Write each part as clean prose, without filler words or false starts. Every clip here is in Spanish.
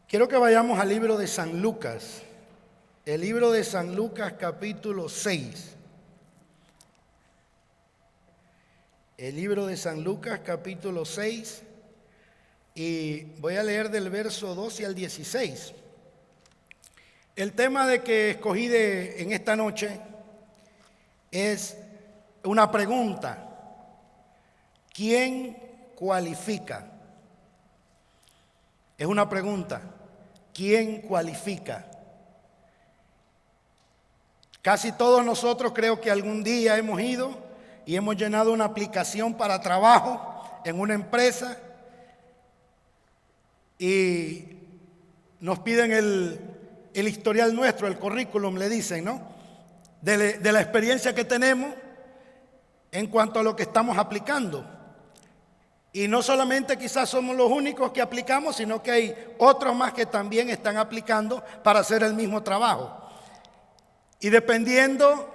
Quiero que vayamos al libro de San Lucas, el libro de San Lucas capítulo 6. El libro de San Lucas capítulo 6 y voy a leer del verso 12 al 16. El tema de que escogí en esta noche es una pregunta. ¿Quién cualifica? Es una pregunta. ¿Quién cualifica? Casi todos nosotros creo que algún día hemos ido y hemos llenado una aplicación para trabajo en una empresa y nos piden el historial nuestro, el currículum, le dicen, ¿no? De la experiencia que tenemos en cuanto a lo que estamos aplicando. Y no solamente quizás somos los únicos que aplicamos, sino que hay otros más que también están aplicando para hacer el mismo trabajo. Y dependiendo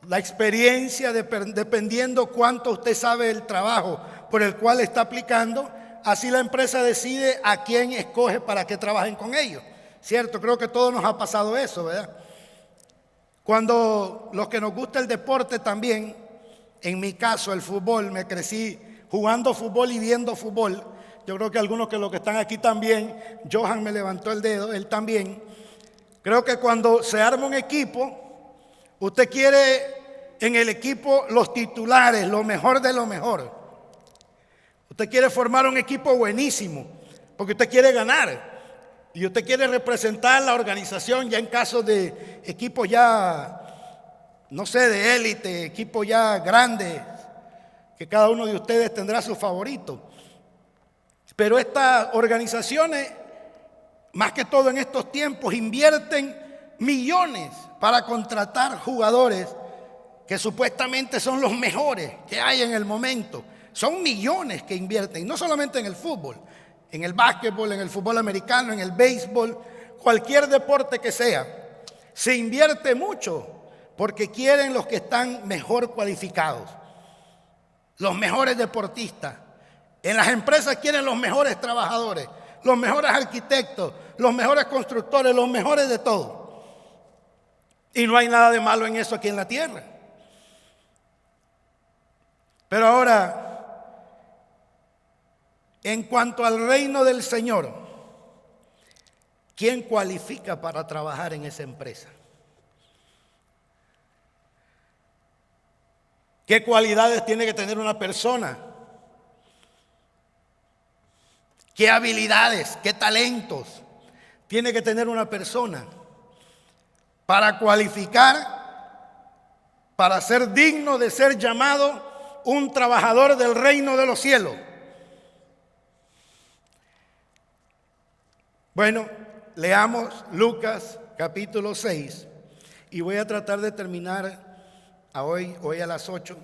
la experiencia, dependiendo cuánto usted sabe del trabajo por el cual está aplicando, así la empresa decide a quién escoge para que trabajen con ellos. ¿Cierto? Creo que a todos nos ha pasado eso, ¿verdad? Cuando los que nos gusta el deporte también, en mi caso el fútbol, me crecí jugando fútbol y viendo fútbol. Yo creo que algunos que los que están aquí también, Johan me levantó el dedo, él también. Creo que cuando se arma un equipo, usted quiere en el equipo los titulares, lo mejor de lo mejor. Usted quiere formar un equipo buenísimo, porque usted quiere ganar. Y usted quiere representar la organización ya en caso de equipos ya, no sé, de élite, equipos ya grandes, que cada uno de ustedes tendrá su favorito. Pero estas organizaciones, más que todo en estos tiempos, invierten millones para contratar jugadores que supuestamente son los mejores que hay en el momento. Son millones que invierten, no solamente en el fútbol, en el básquetbol, en el fútbol americano, en el béisbol, cualquier deporte que sea. Se invierte mucho porque quieren los que están mejor cualificados, los mejores deportistas. En las empresas quieren los mejores trabajadores, los mejores arquitectos, los mejores constructores, los mejores de todo. Y no hay nada de malo en eso aquí en la tierra. Pero ahora, en cuanto al reino del Señor, ¿quién cualifica para trabajar en esa empresa? ¿Qué cualidades tiene que tener una persona? ¿Qué habilidades, qué talentos tiene que tener una persona para cualificar, para ser digno de ser llamado un trabajador del reino de los cielos? Bueno, leamos Lucas capítulo 6 y voy a tratar de terminar hoy a las 8.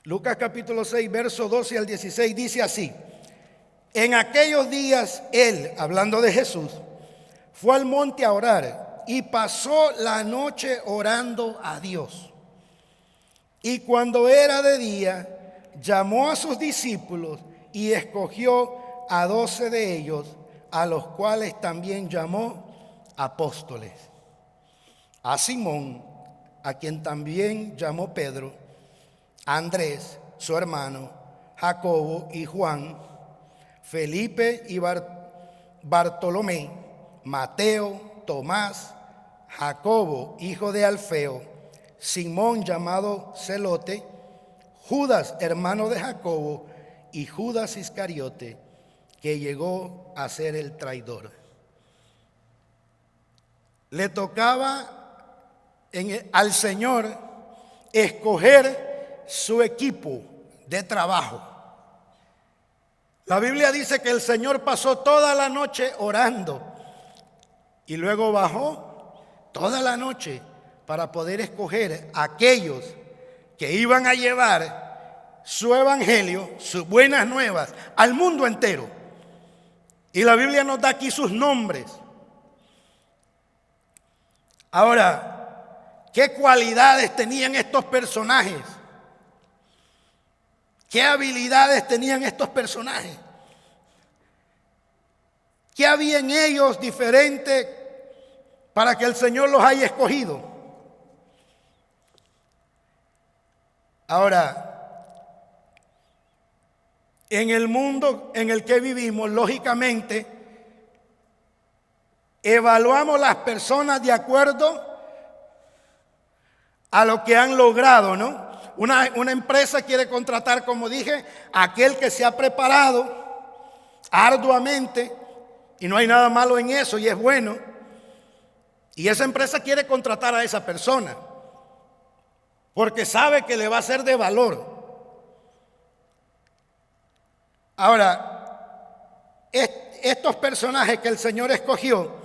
Lucas capítulo 6, verso 12 al 16 dice así: en aquellos días él, hablando de Jesús, fue al monte a orar y pasó la noche orando a Dios. Y cuando era de día, llamó a sus discípulos y escogió a 12 de ellos, a los cuales también llamó apóstoles. A Simón, a quien también llamó Pedro, a Andrés, su hermano, Jacobo y Juan, Felipe y Bartolomé, Mateo, Tomás, Jacobo, hijo de Alfeo, Simón llamado Celote, Judas, hermano de Jacobo, y Judas Iscariote, que llegó a ser el traidor. Le tocaba al Señor escoger su equipo de trabajo. La Biblia dice que el Señor pasó toda la noche orando y luego bajó toda la noche para poder escoger a aquellos que iban a llevar su evangelio, sus buenas nuevas al mundo entero. Y la Biblia nos da aquí sus nombres. Ahora, ¿qué cualidades tenían estos personajes? ¿Qué habilidades tenían estos personajes? ¿Qué había en ellos diferente para que el Señor los haya escogido? Ahora, en el mundo en el que vivimos, lógicamente, evaluamos las personas de acuerdo a lo que han logrado, ¿no? Una empresa quiere contratar, como dije, a aquel que se ha preparado arduamente, y no hay nada malo en eso, y es bueno. Y esa empresa quiere contratar a esa persona, porque sabe que le va a ser de valor. Ahora, estos personajes que el Señor escogió,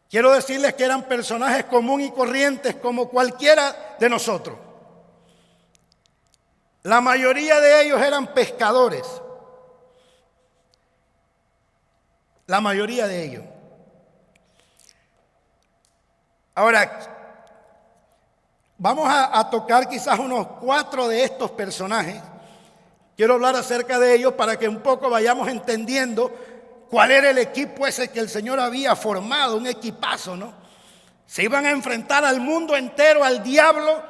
quiero decirles que eran personajes comunes y corrientes como cualquiera de nosotros. La mayoría de ellos eran pescadores. La mayoría de ellos. Ahora, vamos a tocar quizás unos 4 de estos personajes. Quiero hablar acerca de ellos para que un poco vayamos entendiendo cuál era el equipo ese que el Señor había formado, un equipazo, ¿no? Se iban a enfrentar al mundo entero, al diablo,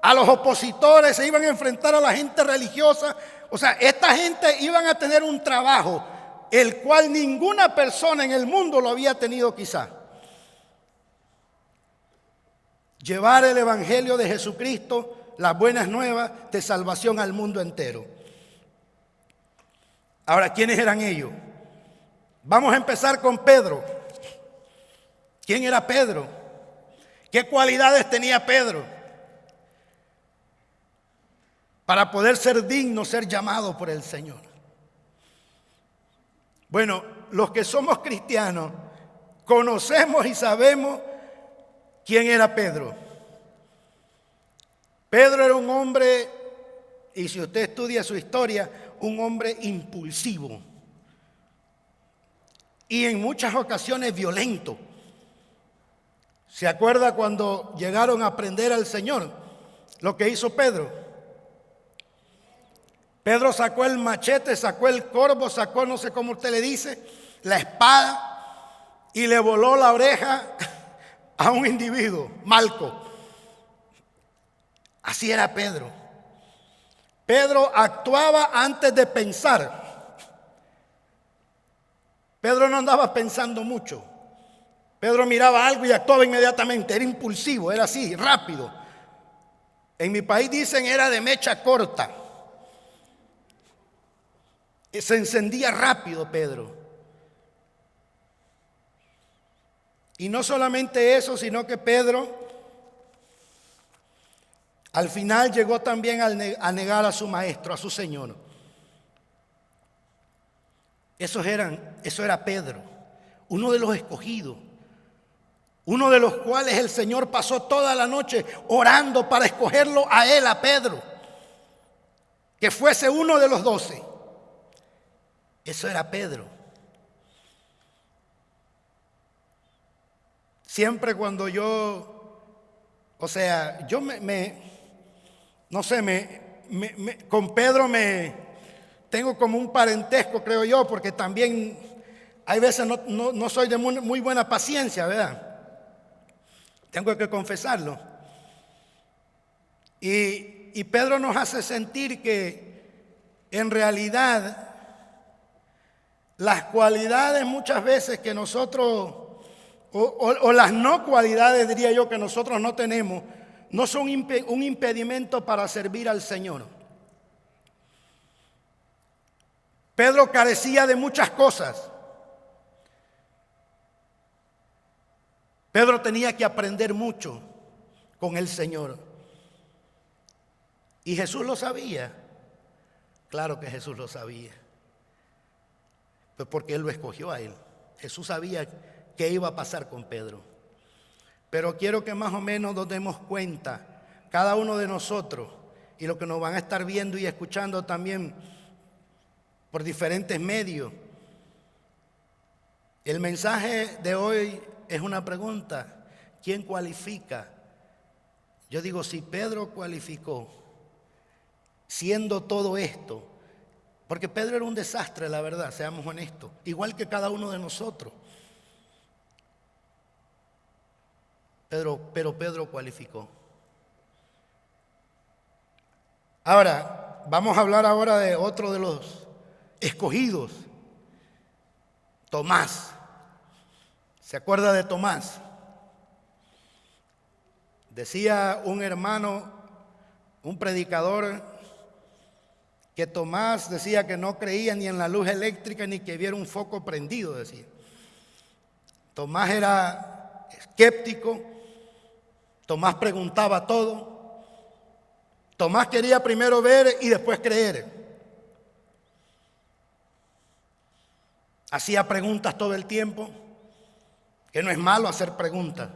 a los opositores, se iban a enfrentar a la gente religiosa. O sea, esta gente iban a tener un trabajo, el cual ninguna persona en el mundo lo había tenido quizá. Llevar el evangelio de Jesucristo, las buenas nuevas de salvación al mundo entero. Ahora, ¿quiénes eran ellos? Vamos a empezar con Pedro. ¿Quién era Pedro? ¿Qué cualidades tenía Pedro para poder ser digno, ser llamado por el Señor? Bueno, los que somos cristianos conocemos y sabemos quién era Pedro. Pedro era un hombre, y si usted estudia su historia, un hombre impulsivo y en muchas ocasiones violento. ¿Se acuerda cuando llegaron a aprender al Señor lo que hizo Pedro? Pedro sacó el machete, sacó el corvo, sacó, no sé cómo usted le dice, la espada, y le voló la oreja a un individuo, Malco. Así era Pedro. Pedro actuaba antes de pensar. Pedro no andaba pensando mucho. Pedro miraba algo y actuaba inmediatamente. Era impulsivo, era así, rápido. En mi país dicen era de mecha corta. Se encendía rápido Pedro. Y no solamente eso, sino que Pedro al final llegó también a negar a su maestro, a su Señor. Eso era Pedro, uno de los escogidos, uno de los cuales el Señor pasó toda la noche orando para escogerlo a él, a Pedro, que fuese uno de los 12. Eso era Pedro. Siempre cuando yo con Pedro tengo como un parentesco, creo yo, porque también hay veces no soy de muy buena paciencia, ¿verdad? Tengo que confesarlo. Y Pedro nos hace sentir que en realidad las cualidades muchas veces que nosotros, o las no cualidades, diría yo, que nosotros no tenemos, no son un impedimento para servir al Señor. Pedro carecía de muchas cosas. Pedro tenía que aprender mucho con el Señor. Y Jesús lo sabía. Claro que Jesús lo sabía. Pues porque Él lo escogió a él. Jesús sabía qué iba a pasar con Pedro. Pero quiero que más o menos nos demos cuenta, cada uno de nosotros, y lo que nos van a estar viendo y escuchando también por diferentes medios. El mensaje de hoy es una pregunta: ¿quién cualifica? Yo digo, si Pedro cualificó, siendo todo esto, porque Pedro era un desastre, la verdad, seamos honestos, igual que cada uno de nosotros. Pero Pedro cualificó. Ahora, vamos a hablar ahora de otro de los escogidos, Tomás. ¿Se acuerda de Tomás? Decía un hermano, un predicador, que Tomás decía que no creía ni en la luz eléctrica ni que viera un foco prendido, decía. Tomás era escéptico, Tomás preguntaba todo, Tomás quería primero ver y después creer. Hacía preguntas todo el tiempo, que no es malo hacer preguntas.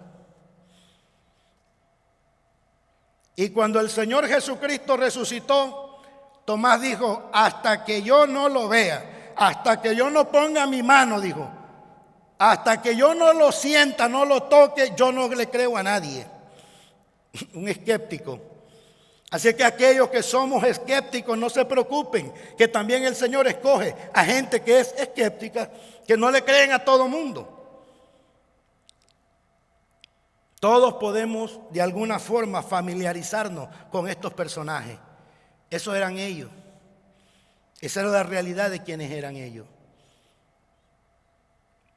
Y cuando el Señor Jesucristo resucitó, Tomás dijo, hasta que yo no lo vea, hasta que yo no ponga mi mano, dijo, hasta que yo no lo sienta, no lo toque, yo no le creo a nadie. Un escéptico. Así que aquellos que somos escépticos, no se preocupen, que también el Señor escoge a gente que es escéptica, que no le creen a todo mundo. Todos podemos de alguna forma familiarizarnos con estos personajes. Esos eran ellos. Esa era la realidad de quienes eran ellos.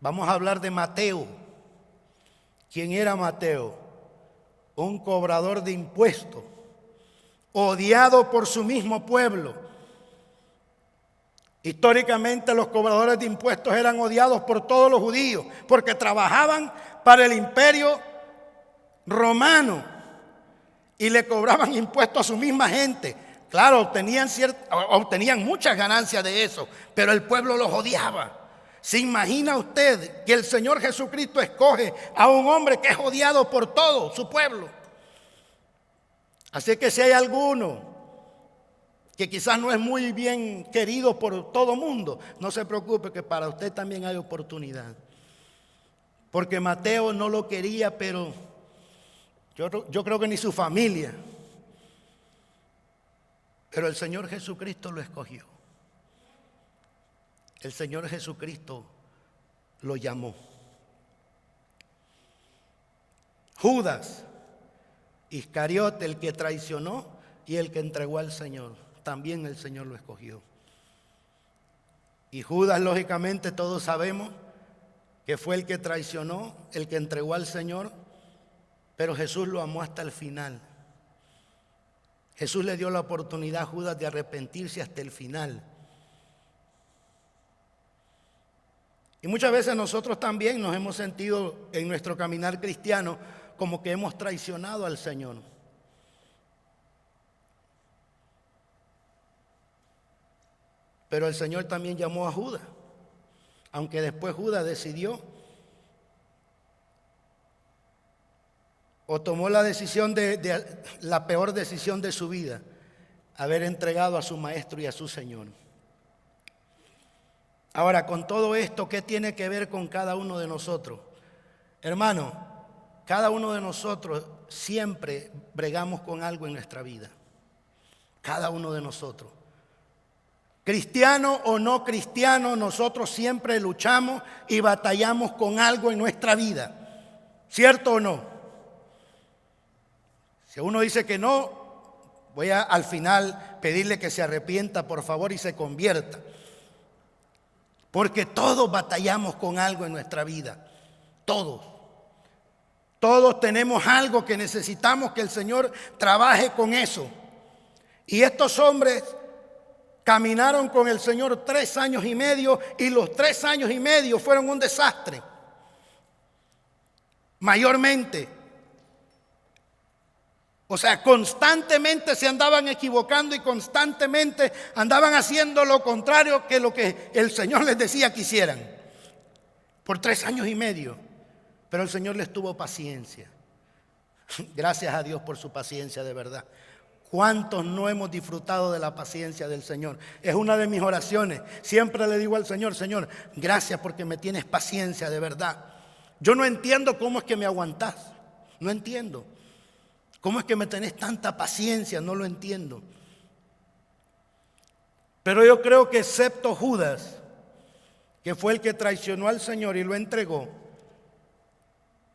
Vamos a hablar de Mateo. ¿Quién era Mateo? Un cobrador de impuestos, odiado por su mismo pueblo. Históricamente los cobradores de impuestos eran odiados por todos los judíos porque trabajaban para el imperio romano y le cobraban impuestos a su misma gente. Claro, obtenían muchas ganancias de eso, pero el pueblo los odiaba. ¿Se imagina usted que el Señor Jesucristo escoge a un hombre que es odiado por todo su pueblo? Así que si hay alguno que quizás no es muy bien querido por todo mundo, no se preocupe, que para usted también hay oportunidad. Porque Mateo no lo quería, pero yo creo que ni su familia. Pero el Señor Jesucristo lo escogió. El Señor Jesucristo lo llamó. Judas Iscariote, el que traicionó y el que entregó al Señor, también el Señor lo escogió. Y Judas, lógicamente, todos sabemos que fue el que traicionó, el que entregó al Señor, pero Jesús lo amó hasta el final. Jesús le dio la oportunidad a Judas de arrepentirse hasta el final. Y muchas veces nosotros también nos hemos sentido en nuestro caminar cristiano como que hemos traicionado al Señor. Pero el Señor también llamó a Judas, aunque después Judas decidió o tomó la decisión la peor decisión de su vida, haber entregado a su maestro y a su Señor. Ahora, con todo esto, ¿qué tiene que ver con cada uno de nosotros? Hermano, cada uno de nosotros siempre bregamos con algo en nuestra vida. Cada uno de nosotros. Cristiano o no cristiano, nosotros siempre luchamos y batallamos con algo en nuestra vida. ¿Cierto o no? Si uno dice que no, voy a al final pedirle que se arrepienta, por favor, y se convierta. Porque todos batallamos con algo en nuestra vida. Todos. Todos tenemos algo que necesitamos que el Señor trabaje con eso. Y estos hombres caminaron con el Señor 3 años y medio y los 3 años y medio fueron un desastre. Mayormente. O sea, constantemente se andaban equivocando y constantemente andaban haciendo lo contrario que lo que el Señor les decía que hicieran. Por 3 años y medio. Pero el Señor les tuvo paciencia. Gracias a Dios por su paciencia, de verdad. ¿Cuántos no hemos disfrutado de la paciencia del Señor? Es una de mis oraciones. Siempre le digo al Señor, Señor, gracias porque me tienes paciencia, de verdad. Yo no entiendo cómo es que me aguantás. No entiendo. ¿Cómo es que me tenés tanta paciencia? No lo entiendo. Pero yo creo que excepto Judas, que fue el que traicionó al Señor y lo entregó,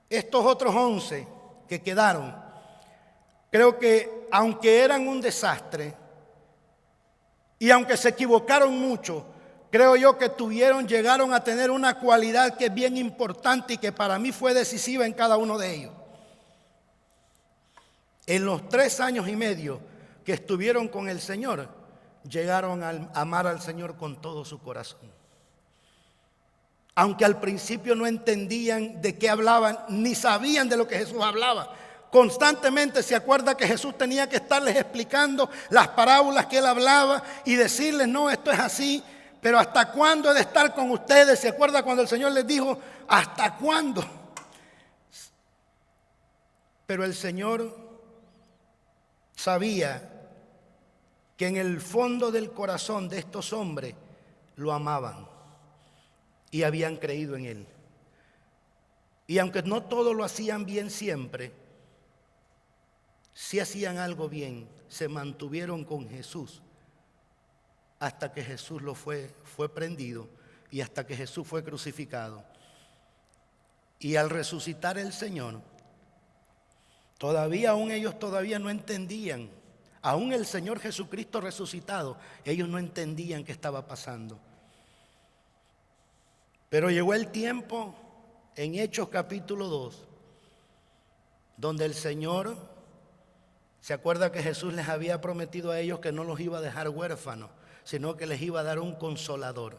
estos otros 11 que quedaron, creo que aunque eran un desastre y aunque se equivocaron mucho, creo yo que llegaron a tener una cualidad que es bien importante y que para mí fue decisiva en cada uno de ellos. En los 3 años y medio que estuvieron con el Señor, llegaron a amar al Señor con todo su corazón. Aunque al principio no entendían de qué hablaban, ni sabían de lo que Jesús hablaba. Constantemente se acuerda que Jesús tenía que estarles explicando las parábolas que él hablaba y decirles, no, esto es así, pero ¿hasta cuándo he de estar con ustedes? ¿Se acuerda cuando el Señor les dijo, ¿hasta cuándo? Pero el Señor sabía que en el fondo del corazón de estos hombres lo amaban y habían creído en él. Y aunque no todo lo hacían bien siempre, si hacían algo bien, se mantuvieron con Jesús hasta que Jesús fue prendido y hasta que Jesús fue crucificado. Y al resucitar el Señor, ellos todavía no entendían, aún el Señor Jesucristo resucitado, ellos no entendían qué estaba pasando. Pero llegó el tiempo en Hechos capítulo 2, donde el Señor, se acuerda que Jesús les había prometido a ellos que no los iba a dejar huérfanos, sino que les iba a dar un consolador.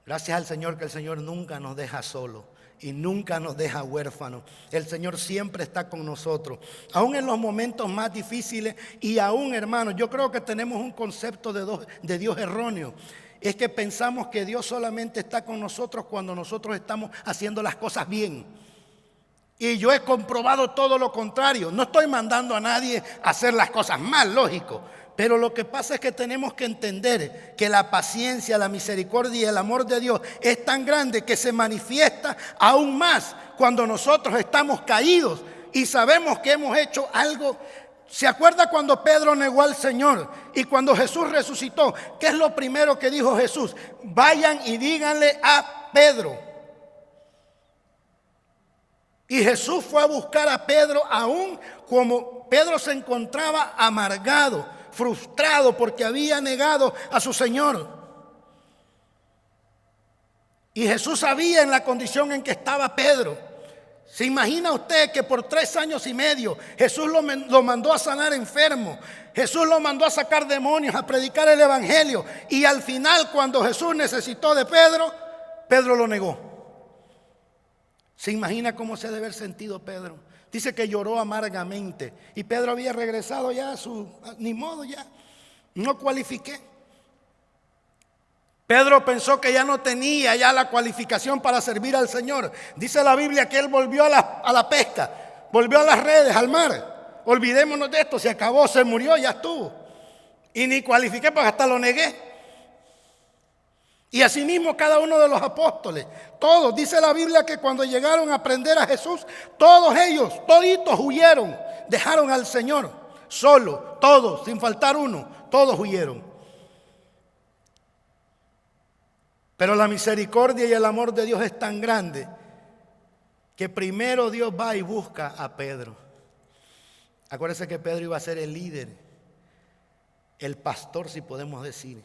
Gracias al Señor que el Señor nunca nos deja solos y nunca nos deja huérfanos. El Señor siempre está con nosotros, aún en los momentos más difíciles. Y aún, hermanos, yo creo que tenemos un concepto de Dios erróneo. Es que pensamos que Dios solamente está con nosotros cuando nosotros estamos haciendo las cosas bien. Y yo he comprobado todo lo contrario. No estoy mandando a nadie a hacer las cosas mal, lógico. Pero lo que pasa es que tenemos que entender que la paciencia, la misericordia y el amor de Dios es tan grande que se manifiesta aún más cuando nosotros estamos caídos y sabemos que hemos hecho algo. ¿Se acuerda cuando Pedro negó al Señor y cuando Jesús resucitó? ¿Qué es lo primero que dijo Jesús? Vayan y díganle a Pedro. Y Jesús fue a buscar a Pedro aún como Pedro se encontraba amargado, frustrado porque había negado a su Señor. Y Jesús sabía en la condición en que estaba Pedro. ¿Se imagina usted que por 3 años y medio Jesús lo mandó a sanar enfermos? Jesús lo mandó a sacar demonios, a predicar el evangelio. Y al final, cuando Jesús necesitó de Pedro, Pedro lo negó. ¿Se imagina cómo se debe haber sentido Pedro? Dice que lloró amargamente. Y Pedro había regresado ya ni modo, ya no cualifiqué. Pedro pensó que ya no tenía ya la cualificación para servir al Señor. Dice la Biblia que él volvió a la pesca, volvió a las redes, al mar. Olvidémonos de esto, se acabó, se murió, ya estuvo. Y ni cualifiqué porque hasta lo negué. Y asimismo cada uno de los apóstoles, todos, dice la Biblia que cuando llegaron a prender a Jesús, todos ellos, toditos huyeron, dejaron al Señor solo, todos, sin faltar uno, todos huyeron. Pero la misericordia y el amor de Dios es tan grande que primero Dios va y busca a Pedro. Acuérdense que Pedro iba a ser el líder, el pastor, si podemos decir.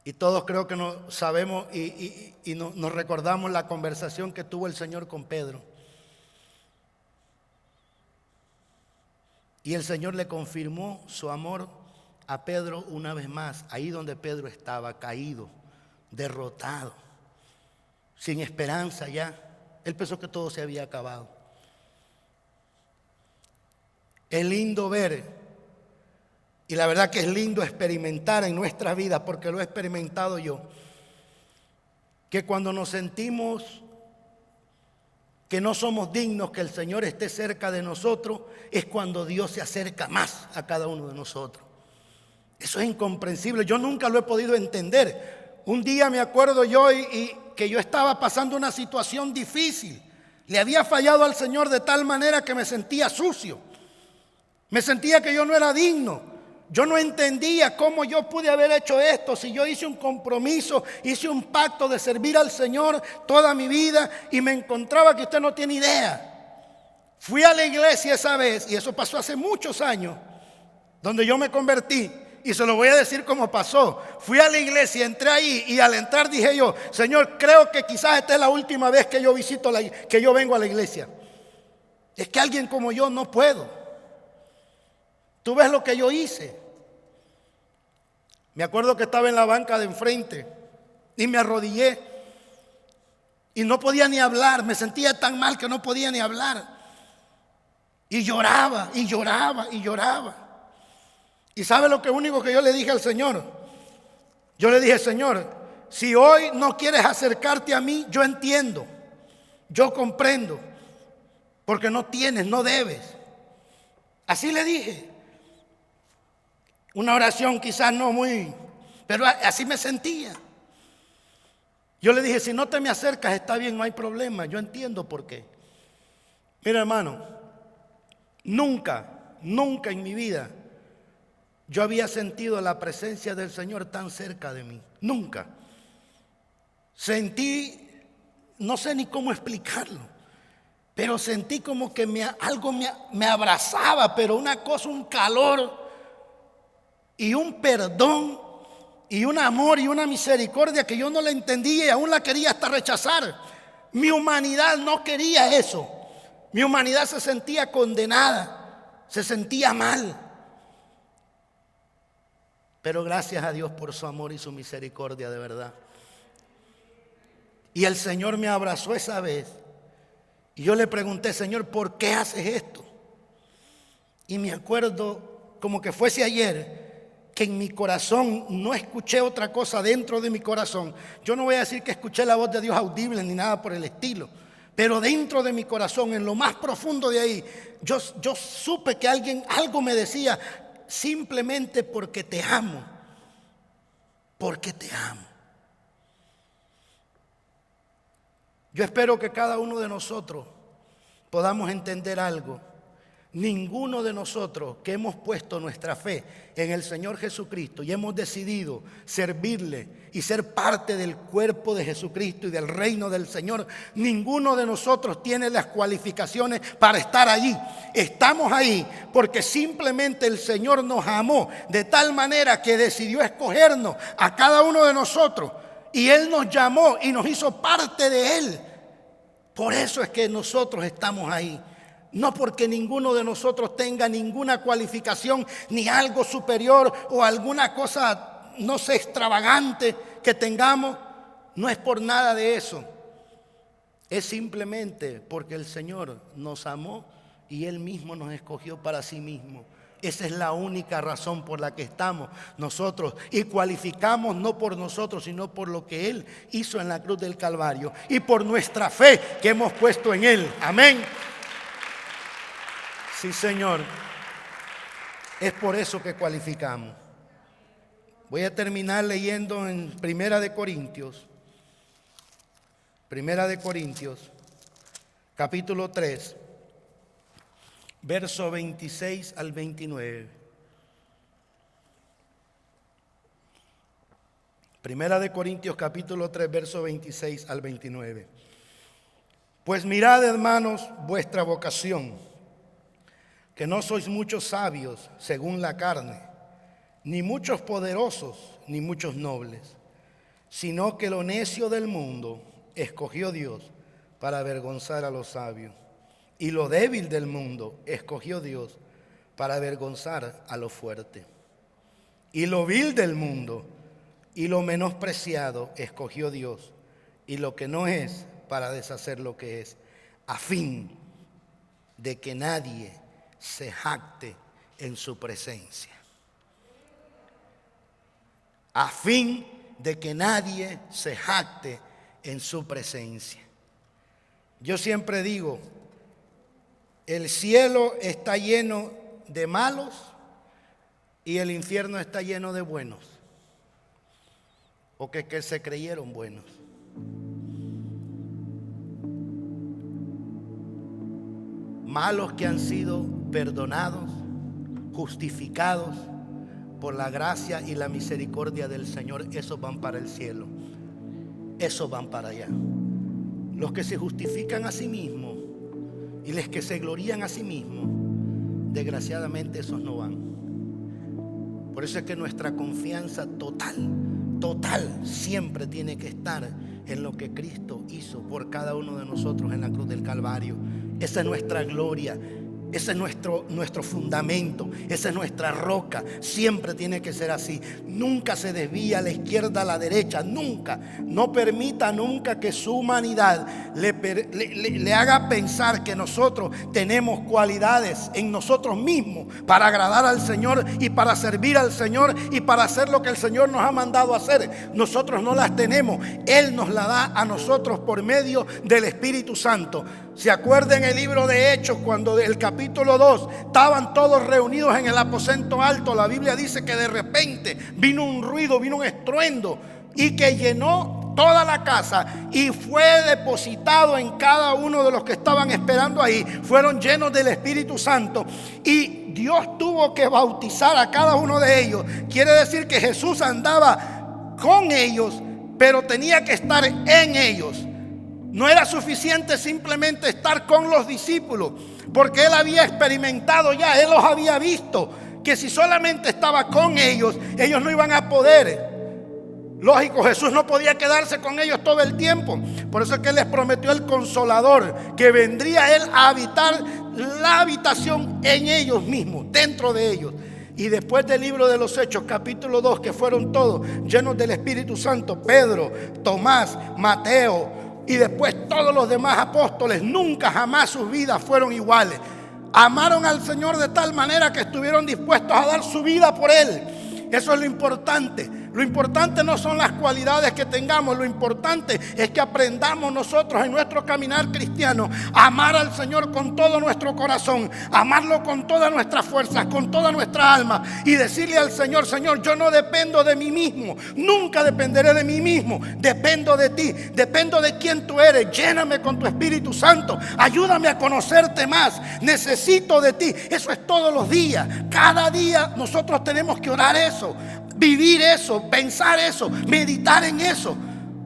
Y todos creo que nos sabemos y nos recordamos la conversación que tuvo el Señor con Pedro. Y el Señor le confirmó su amor a Pedro una vez más, ahí donde Pedro estaba caído, derrotado, sin esperanza ya. Él pensó que todo se había acabado. Es lindo ver, y la verdad que es lindo experimentar en nuestra vida, porque lo he experimentado yo, que cuando nos sentimos que no somos dignos que el Señor esté cerca de nosotros, es cuando Dios se acerca más a cada uno de nosotros. Eso es incomprensible, yo nunca lo he podido entender. Un día me acuerdo yo y que yo estaba pasando una situación difícil. Le había fallado al Señor de tal manera que me sentía sucio. Me sentía que yo no era digno. Yo no entendía cómo yo pude haber hecho esto si yo hice un compromiso, hice un pacto de servir al Señor toda mi vida y me encontraba que usted no tiene idea. Fui a la iglesia esa vez, y eso pasó hace muchos años, donde yo me convertí, y se lo voy a decir cómo pasó. Fui a la iglesia, entré ahí, y al entrar dije yo: Señor, creo que quizás esta es la última vez que yo que yo vengo a la iglesia. Es que alguien como yo no puedo. Tú ves lo que yo hice. Me acuerdo que estaba en la banca de enfrente y me arrodillé y no podía ni hablar. Me sentía tan mal que no podía ni hablar. Y lloraba y lloraba y lloraba. ¿Y sabe lo único que yo le dije al Señor? Yo le dije: Señor, si hoy no quieres acercarte a mí, yo entiendo, yo comprendo, porque no tienes, no debes. Así le dije. Una oración quizás no muy, pero así me sentía. Yo le dije: si no te me acercas, está bien, no hay problema, yo entiendo por qué. Mira, hermano, nunca en mi vida yo había sentido la presencia del Señor tan cerca de mí. Nunca. Sentí, no sé ni cómo explicarlo, pero sentí como que algo me abrazaba, pero una cosa, un calor y un perdón y un amor y una misericordia que yo no la entendía y aún la quería hasta rechazar. Mi humanidad no quería eso. Mi humanidad se sentía condenada, se sentía mal. Pero gracias a Dios por su amor y su misericordia, de verdad. Y el Señor me abrazó esa vez. Y yo le pregunté: Señor, ¿por qué haces esto? Y me acuerdo como que fuese ayer, que en mi corazón no escuché otra cosa dentro de mi corazón. Yo no voy a decir que escuché la voz de Dios audible ni nada por el estilo, pero dentro de mi corazón, en lo más profundo de ahí, yo supe que algo me decía: simplemente porque te amo, porque te amo. Yo espero que cada uno de nosotros podamos entender algo. Ninguno de nosotros que hemos puesto nuestra fe en el Señor Jesucristo y hemos decidido servirle y ser parte del cuerpo de Jesucristo y del reino del Señor, ninguno de nosotros tiene las cualificaciones para estar allí. Estamos ahí porque simplemente el Señor nos amó de tal manera que decidió escogernos a cada uno de nosotros, y Él nos llamó y nos hizo parte de Él. Por eso es que nosotros estamos ahí. No porque ninguno de nosotros tenga ninguna cualificación, ni algo superior o alguna cosa, no sé, extravagante que tengamos. No es por nada de eso. Es simplemente porque el Señor nos amó y Él mismo nos escogió para sí mismo. Esa es la única razón por la que estamos nosotros, y cualificamos no por nosotros, sino por lo que Él hizo en la cruz del Calvario y por nuestra fe que hemos puesto en Él. Amén. Sí, Señor, es por eso que cualificamos. Voy a terminar leyendo en Primera de Corintios, capítulo 3, verso 26 al 29. Primera de Corintios, capítulo 3, verso 26 al 29. Pues mirad, hermanos, vuestra vocación, que no sois muchos sabios según la carne, ni muchos poderosos, ni muchos nobles, sino que lo necio del mundo escogió Dios para avergonzar a los sabios, y lo débil del mundo escogió Dios para avergonzar a lo fuerte. Y lo vil del mundo y lo menospreciado escogió Dios, y lo que no es, para deshacer lo que es, a fin de que nadie se jacte en su presencia. A fin de que nadie se jacte en su presencia. Yo siempre digo, el cielo está lleno de malos y el infierno está lleno de buenos, o que se creyeron buenos. Malos que han sido perdonados, justificados, por la gracia y la misericordia del Señor, esos van para el cielo. Esos van para allá. Los que se justifican a sí mismos y los que se glorían a sí mismos, desgraciadamente esos no van. Por eso es que nuestra confianza total siempre tiene que estar en lo que Cristo hizo por cada uno de nosotros en la cruz del Calvario. Esa es nuestra gloria. Ese es nuestro fundamento, esa es nuestra roca. Siempre tiene que ser así. Nunca se desvía a la izquierda, a la derecha, nunca. No permita nunca que su humanidad le haga pensar que nosotros tenemos cualidades en nosotros mismos para agradar al Señor y para servir al Señor y para hacer lo que el Señor nos ha mandado hacer. Nosotros no las tenemos. Él nos la da a nosotros por medio del Espíritu Santo. ¿Se acuerdan el libro de Hechos cuando el capítulo 2 estaban todos reunidos en el aposento alto? La Biblia dice que de repente vino un ruido, vino un estruendo y que llenó toda la casa y fue depositado en cada uno de los que estaban esperando ahí. Fueron llenos del Espíritu Santo y Dios tuvo que bautizar a cada uno de ellos. Quiere decir que Jesús andaba con ellos, pero tenía que estar en ellos. No era suficiente simplemente estar con los discípulos, porque él había experimentado ya, él los había visto, que si solamente estaba con ellos, ellos no iban a poder. Lógico, Jesús no podía quedarse con ellos todo el tiempo. Por eso es que él les prometió el Consolador, que vendría él a habitar la habitación en ellos mismos, dentro de ellos. Y después del libro de los Hechos, capítulo 2, que fueron todos llenos del Espíritu Santo, Pedro, Tomás, Mateo, y después todos los demás apóstoles, nunca jamás sus vidas fueron iguales. Amaron al Señor de tal manera que estuvieron dispuestos a dar su vida por Él. Eso es lo importante. Lo importante no son las cualidades que tengamos, lo importante es que aprendamos nosotros en nuestro caminar cristiano a amar al Señor con todo nuestro corazón, amarlo con todas nuestras fuerzas, con toda nuestra alma y decirle al Señor: Señor, yo no dependo de mí mismo, nunca dependeré de mí mismo, dependo de ti, dependo de quién tú eres. Lléname con tu Espíritu Santo, ayúdame a conocerte más, necesito de ti. Eso es todos los días, cada día nosotros tenemos que orar eso, vivir eso, pensar eso, meditar en eso.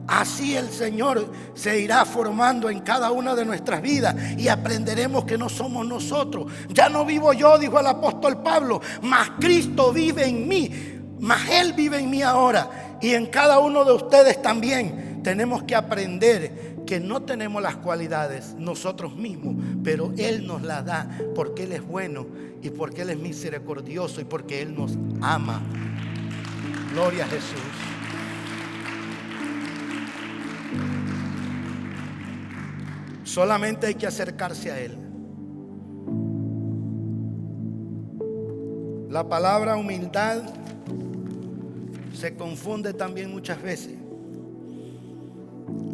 Así el Señor se irá formando en cada una de nuestras vidas y aprenderemos que no somos nosotros. Ya no vivo yo, dijo el apóstol Pablo, mas Cristo vive en mí, mas Él vive en mí ahora. Y en cada uno de ustedes también tenemos que aprender que no tenemos las cualidades nosotros mismos, pero Él nos las da porque Él es bueno y porque Él es misericordioso y porque Él nos ama. Gloria a Jesús. Solamente hay que acercarse a Él. La palabra humildad se confunde también muchas veces.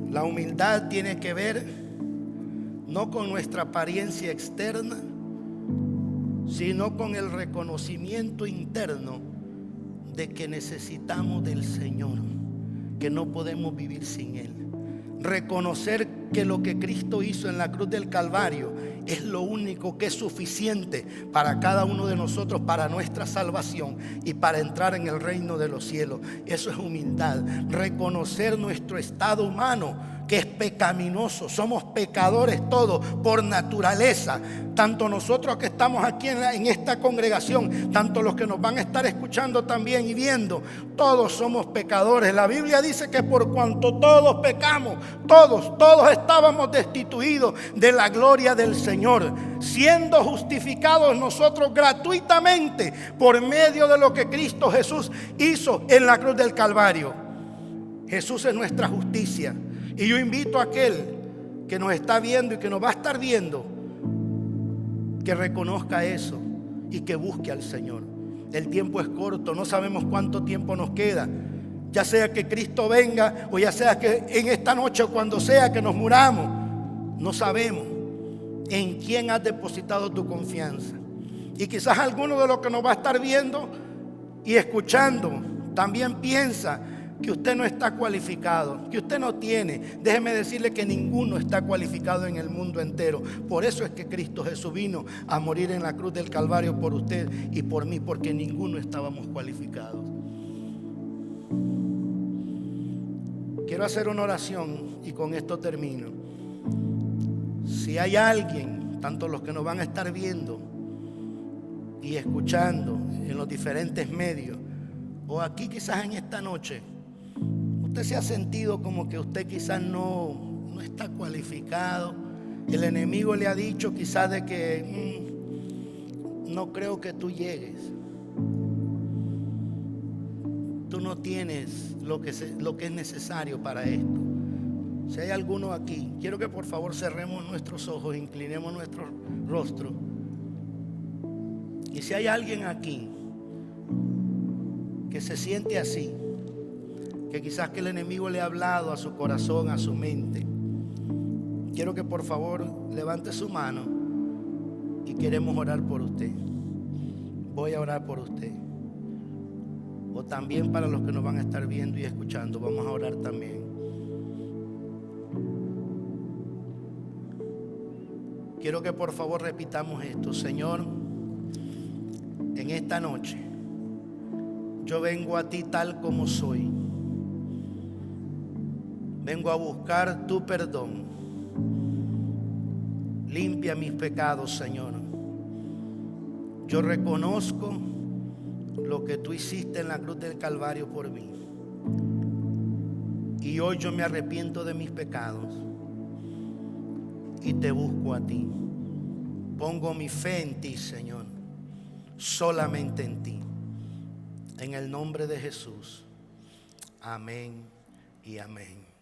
La humildad tiene que ver no con nuestra apariencia externa, sino con el reconocimiento interno de que necesitamos del Señor, que no podemos vivir sin Él. Reconocer que lo que Cristo hizo en la cruz del Calvario es lo único que es suficiente para cada uno de nosotros, para nuestra salvación y para entrar en el reino de los cielos. Eso es humildad. Reconocer nuestro estado humano, que es pecaminoso. Somos pecadores todos por naturaleza. Tanto nosotros que estamos aquí en esta congregación, tanto los que nos van a estar escuchando también y viendo, todos somos pecadores. La Biblia dice que por cuanto todos pecamos, todos estábamos destituidos de la gloria del Señor, siendo justificados nosotros gratuitamente por medio de lo que Cristo Jesús hizo en la cruz del Calvario. Jesús es nuestra justicia. Y yo invito a aquel que nos está viendo y que nos va a estar viendo, que reconozca eso y que busque al Señor. El tiempo es corto, no sabemos cuánto tiempo nos queda. Ya sea que Cristo venga o ya sea que en esta noche o cuando sea que nos muramos, no sabemos en quién has depositado tu confianza. Y quizás alguno de los que nos va a estar viendo y escuchando también piensa: que usted no está cualificado, que usted no tiene, déjeme decirle que ninguno está cualificado en el mundo entero. Por eso es que Cristo Jesús vino a morir en la cruz del Calvario por usted y por mí, porque ninguno estábamos cualificados. Quiero hacer una oración y con esto termino. Si hay alguien, tanto los que nos van a estar viendo y escuchando en los diferentes medios, o aquí quizás en esta noche, usted se ha sentido como que usted quizás no está cualificado. El enemigo le ha dicho quizás de que no creo que tú llegues. Tú no tienes lo que es necesario para esto. Si hay alguno aquí, quiero que por favor cerremos nuestros ojos, inclinemos nuestro rostro. Y si hay alguien aquí que se siente así, que quizás que el enemigo le ha hablado a su corazón, a su mente, quiero que por favor levante su mano y queremos orar por usted. Voy a orar por usted. O también para los que nos van a estar viendo y escuchando, vamos a orar también. Quiero que por favor repitamos esto. Señor, en esta noche yo vengo a ti tal como soy. Vengo a buscar tu perdón. Limpia mis pecados, Señor. Yo reconozco lo que tú hiciste en la cruz del Calvario por mí. Y hoy yo me arrepiento de mis pecados y te busco a ti. Pongo mi fe en ti, Señor. Solamente en ti. En el nombre de Jesús. Amén y amén.